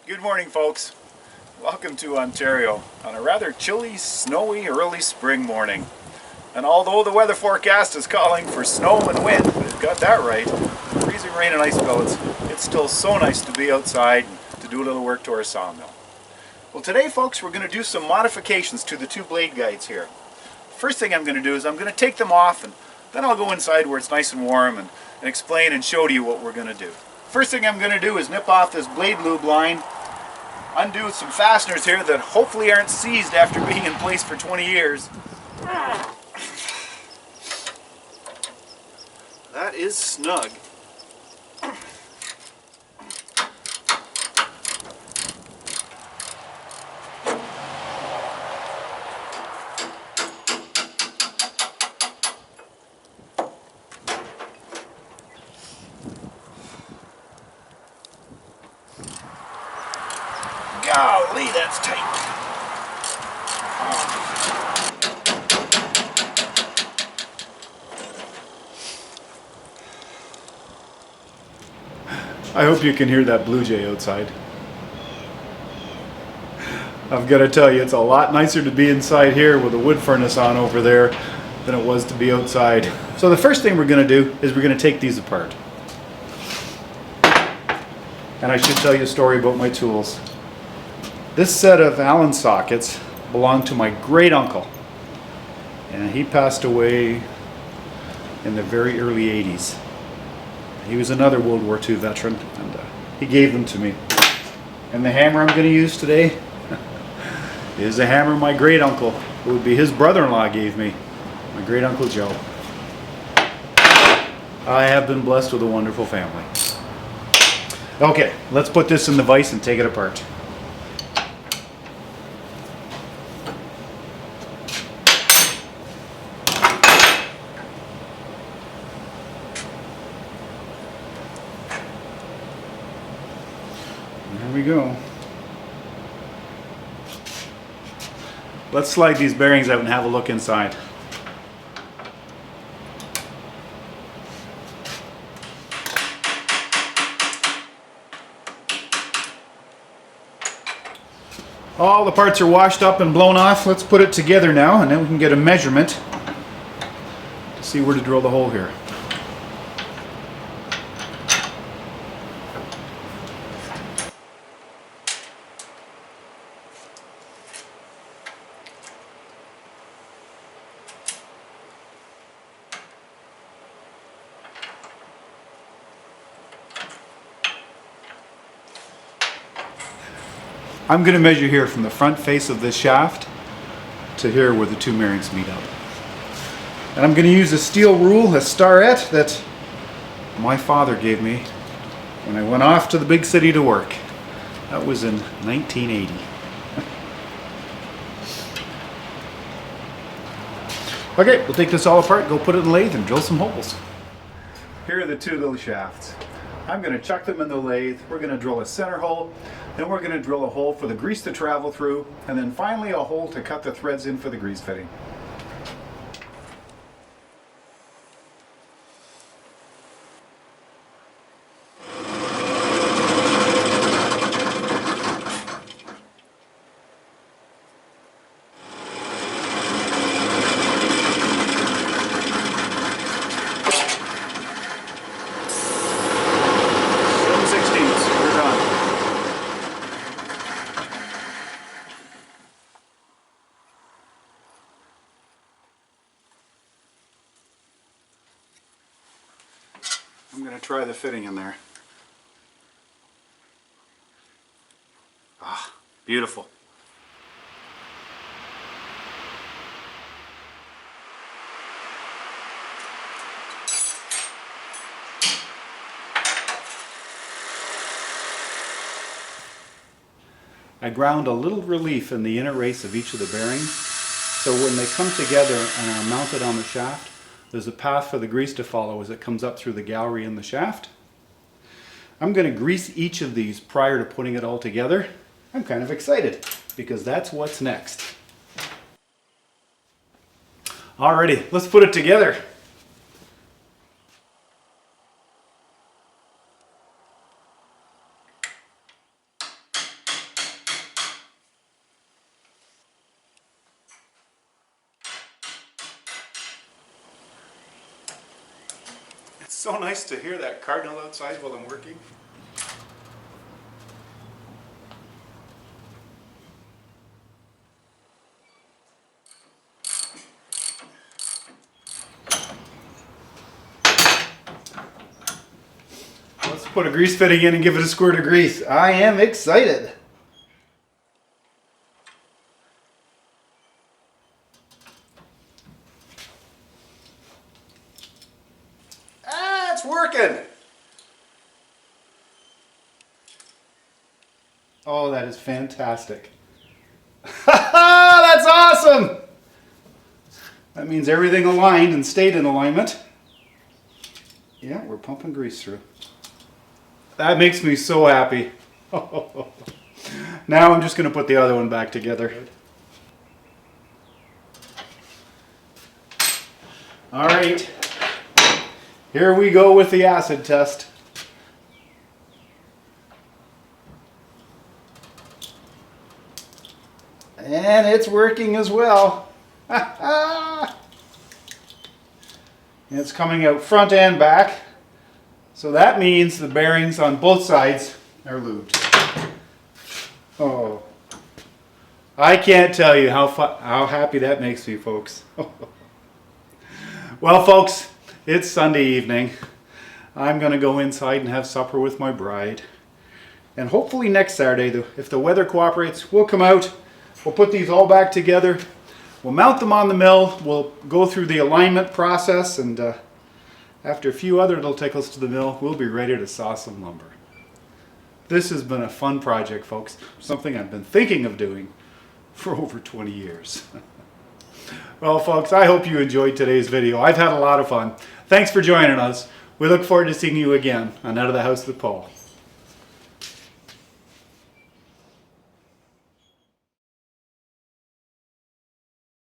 Good morning, folks. Welcome to Ontario on a rather chilly, snowy, early spring morning. And although the weather forecast is calling for snow and wind, we've got that right, freezing rain and ice pellets, it's still so nice to be outside and to do a little work to our sawmill. Well, today, folks, we're going to do some modifications to the two blade guides here. First thing I'm going to do is I'm going to take them off, and then I'll go inside where it's nice and warm and explain and show to you what we're going to do. First thing I'm going to do is nip off this blade lube line, undo some fasteners here that hopefully aren't seized after being in place for 20 years. That is snug. Golly, that's tight. I hope you can hear that blue jay outside. I've got to tell you, it's a lot nicer to be inside here with a wood furnace on over there than it was to be outside. So the first thing we're going to do is we're going to take these apart. And I should tell you a story about my tools. This set of Allen sockets belonged to my great uncle, and he passed away in the very early 80s. He was another World War II veteran, and he gave them to me. And the hammer I'm going to use today is a hammer my great uncle, who would be his brother-in-law, gave me, my great uncle Joe. I have been blessed with a wonderful family. Okay, let's put this in the vise and take it apart. There we go. Let's slide these bearings out and have a look inside. All the parts are washed up and blown off. Let's put it together now, and then we can get a measurement to see where to drill the hole here. I'm going to measure here from the front face of this shaft to here where the two bearings meet up. And I'm going to use a steel rule, a starette, that my father gave me when I went off to the big city to work. That was in 1980. Okay, we'll take this all apart, go put it in the lathe and drill some holes. Here are the two little shafts. I'm going to chuck them in the lathe. We're going to drill a center hole, then we're going to drill a hole for the grease to travel through, and then finally a hole to cut the threads in for the grease fitting. I'm going to try the fitting in there. Ah, beautiful. I ground a little relief in the inner race of each of the bearings, so when they come together and are mounted on the shaft, there's a path for the grease to follow as it comes up through the gallery in the shaft. I'm going to grease each of these prior to putting it all together. I'm kind of excited because that's what's next. Alrighty, let's put it together. So nice to hear that cardinal outside while I'm working. Let's put a grease fitting in and give it a squirt of grease. I am excited. Ah, it's working. Oh, that is fantastic. That's awesome. That means everything aligned and stayed in alignment. Yeah, we're pumping grease through. That makes me so happy. Now I'm just going to put the other one back together. All right, here we go with the acid test. And it's working as well. It's coming out front and back. So that means the bearings on both sides are lubed. Oh, I can't tell you how happy that makes me, folks. Well, folks, it's Sunday evening. I'm going to go inside and have supper with my bride. And hopefully next Saturday, if the weather cooperates, we'll come out. We'll put these all back together. We'll mount them on the mill. We'll go through the alignment process, and after a few other little tickles to the mill, we'll be ready to saw some lumber. This has been a fun project, folks. Something I've been thinking of doing for over 20 years. Well, folks, I hope you enjoyed today's video. I've had a lot of fun. Thanks for joining us. We look forward to seeing you again on Out of the House with Paul.